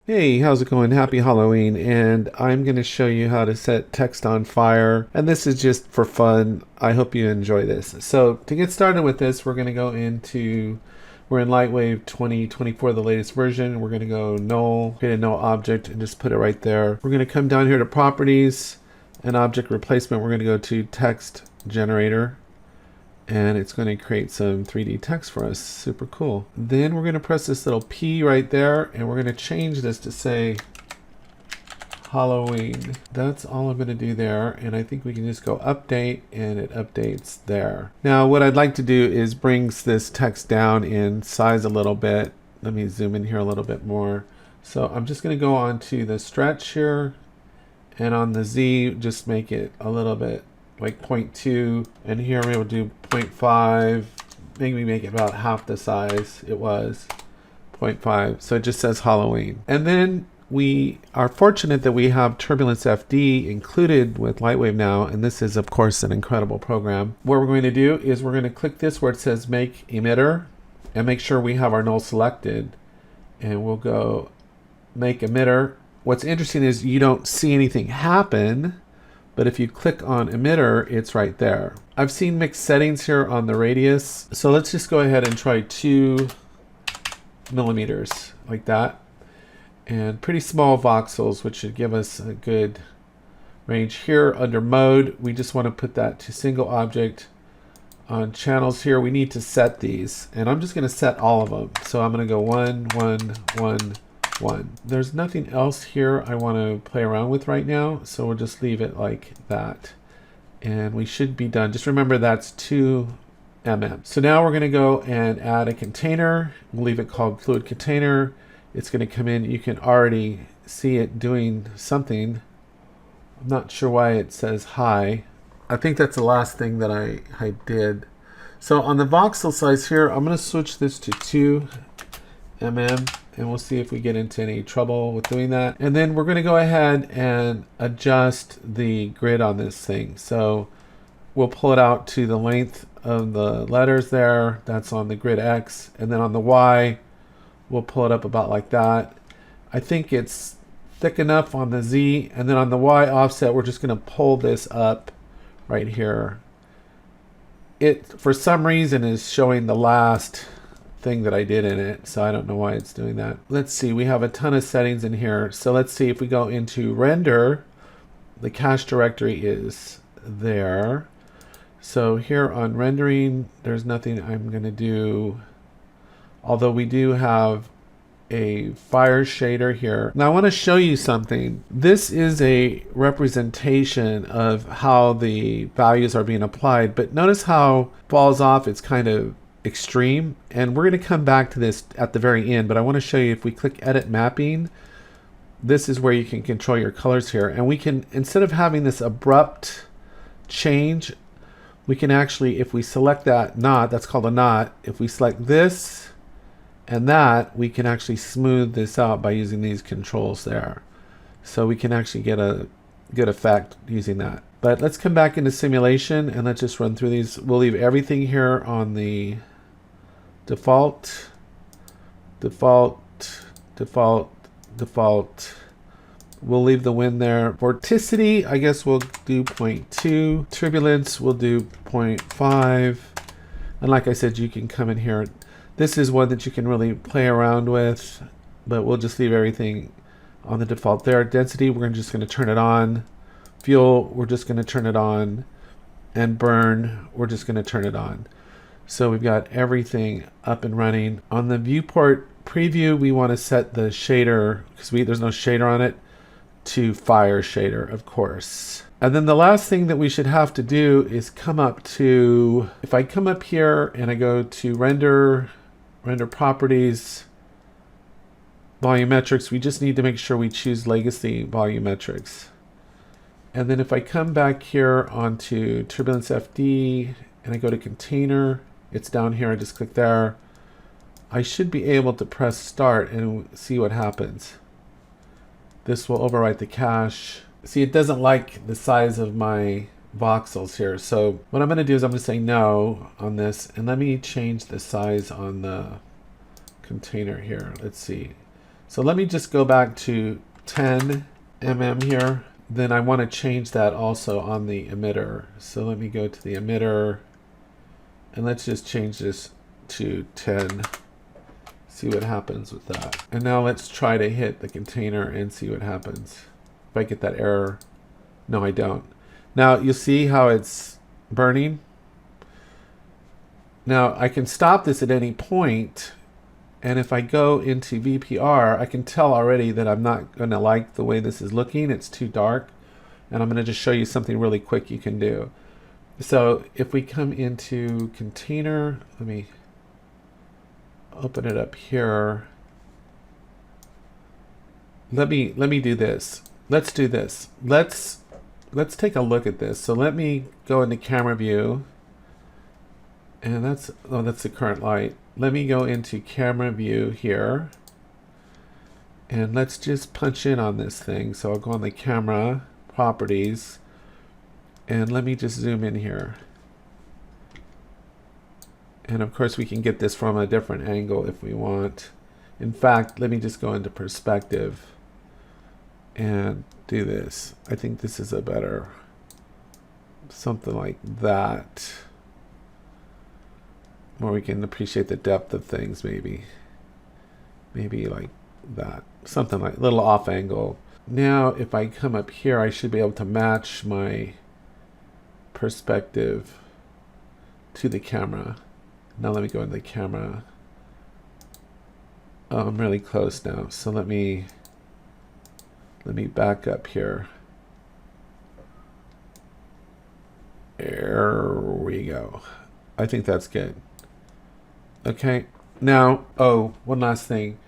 Hey, how's it going? Happy Halloween, and I'm going to show you how to set text on fire, and this is just for fun. I hope you enjoy this. So to get started with this, we're going to we're in Lightwave 2024, the latest version. We're going to go null, create a null object, and just put it right there. We're going to come down here to properties and object replacement. We're going to go to text generator, and it's going to create some 3D text for us. Super cool. Then we're going to press this little P right there, and we're going to change this to say Halloween. That's all I'm going to do there, and I think we can just go update, and it updates there. Now what I'd like to do is brings this text down in size a little bit. Let me zoom in here a little bit more. So I'm just going to go on to the stretch here, and on the Z just make it a little bit like 0.2, and here we will do 0.5, maybe make it about half the size it was, 0.5, so it just says Halloween. And then we are fortunate that we have Turbulence FD included with Lightwave now, and this is of course an incredible program. What we're going to do is we're going to click this where it says make emitter and make sure we have our null selected, and we'll go make emitter. What's interesting is you don't see anything happen, but if you click on emitter, it's right there. I've seen mixed settings here on the radius. So let's just go ahead and try 2 millimeters like that. And pretty small voxels, which should give us a good range. Here under mode, we just want to put that to single object. On channels here, we need to set these. And I'm just going to set all of them. So I'm going to go 1, 1, 1, 1. There's nothing else here I want to play around with right now, so we'll just leave it like that, and we should be done. Just remember that's 2 mm. So now we're going to go and add a container. We'll leave it called fluid container. It's going to come in. You can already see it doing something. I'm not sure why it says hi. I think that's the last thing that I did. So on the voxel size here, I'm going to switch this to 2 mm, and we'll see if we get into any trouble with doing that. And then we're going to go ahead and adjust the grid on this thing. So we'll pull it out to the length of the letters there. That's on the grid X. And then on the Y, we'll pull it up about like that. I think it's thick enough on the Z. And then on the Y offset, we're just going to pull this up right here. It, for some reason, is showing the last thing that I did in it, so I don't know why it's doing that. Let's see, we have a ton of settings in here. So let's see if we go into render, the cache directory is there. So here on rendering, there's nothing I'm going to do, although we do have a fire shader here. Now I want to show you something. This is a representation of how the values are being applied, but notice how it falls off. It's kind of extreme, and we're going to come back to this at the very end, but I want to show you if we click edit mapping, this is where you can control your colors here, and we can, instead of having this abrupt change, we can actually, if we select that knot, that's called a knot, if we select this and that, we can actually smooth this out by using these controls there. So we can actually get a good effect using that. But let's come back into simulation and let's just run through these. We'll leave everything here on the default, default, default, default. We'll leave the wind there. Vorticity, I guess we'll do 0.2. Turbulence, we'll do 0.5. And like I said, you can come in here. This is one that you can really play around with, but we'll just leave everything on the default there. Density, we're just going to turn it on. Fuel, we're just going to turn it on. And burn, we're just going to turn it on. So we've got everything up and running. On the viewport preview, we want to set the shader, because there's no shader on it, to fire shader, of course. And then the last thing that we should have to do is come up to, if I come up here and I go to render properties, volumetrics, we just need to make sure we choose legacy volumetrics. And then if I come back here onto Turbulence FD and I go to container, it's down here, I just click there. I should be able to press start and see what happens. This will overwrite the cache. See, it doesn't like the size of my voxels here. So what I'm going to do is I'm going to say no on this, and let me change the size on the container here. Let's see. So let me just go back to 10 mm here. Then I want to change that also on the emitter. So let me go to the emitter and let's just change this to 10. See what happens with that. And now let's try to hit the container and see what happens. If I get that error. No, I don't. Now you'll see how it's burning. Now I can stop this at any point, and if I go into VPR, I can tell already that I'm not going to like the way this is looking. It's too dark, and I'm going to just show you something really quick you can do. So if we come into container, let me open it up here. Let me do this. Let's do this. Let's take a look at this. So let me go into camera view. And that's the current light. Let me go into camera view here. And let's just punch in on this thing. So I'll go on the camera properties. And let me just zoom in here. And of course we can get this from a different angle if we want. In fact, let me just go into perspective and do this. I think this is a better, something like that, where we can appreciate the depth of things. Maybe like that, something like a little off angle. Now if I come up here, I should be able to match my perspective to the camera. Now let me go into the camera. Oh, I'm really close now, so let me back up here. There we go. I think that's good. Okay, now, oh, one last thing.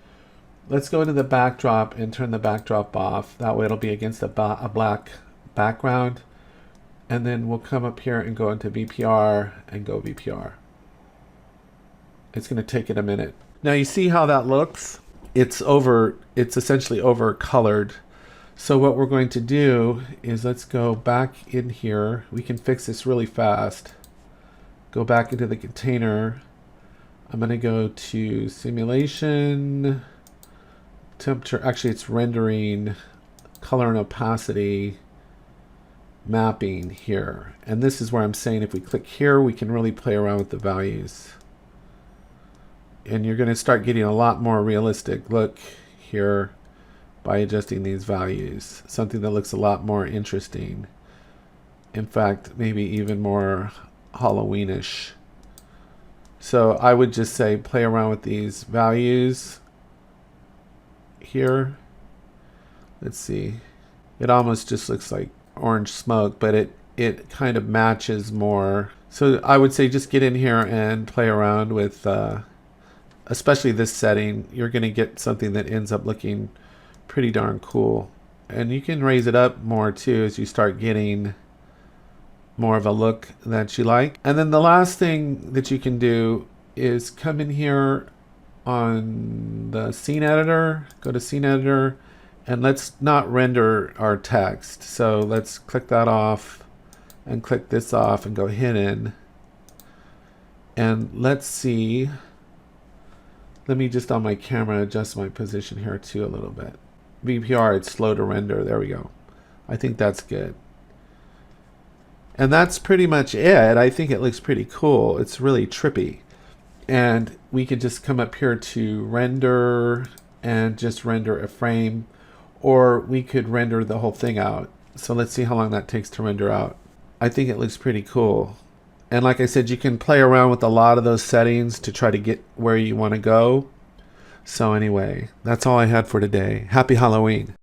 Let's go into the backdrop and turn the backdrop off. That way it'll be against a black background. And then we'll come up here and go into VPR and go VPR. It's going to take it a minute. Now you see how that looks? It's essentially over colored. So what we're going to do is let's go back in here. We can fix this really fast. Go back into the container. I'm going to go to simulation, temperature. Actually, it's rendering, color and opacity, mapping here. And this is where I'm saying if we click here, we can really play around with the values. And you're going to start getting a lot more realistic look here by adjusting these values. Something that looks a lot more interesting. In fact, maybe even more Halloweenish. So I would just say play around with these values here. Let's see. It almost just looks like orange smoke, but it kind of matches more. So I would say just get in here and play around with especially this setting. You're going to get something that ends up looking pretty darn cool. And you can raise it up more too as you start getting more of a look that you like. And then the last thing that you can do is come in here on the scene editor, go to scene editor, and let's not render our text. So let's click that off and click this off and go hidden. And let's see, let me just on my camera adjust my position here too a little bit. VPR, it's slow to render. There we go. I think that's good. And that's pretty much it. I think it looks pretty cool. It's really trippy. And we could just come up here to render and just render a frame, or we could render the whole thing out. So let's see how long that takes to render out. I think it looks pretty cool. And like I said, you can play around with a lot of those settings to try to get where you want to go. So anyway, that's all I had for today. Happy Halloween.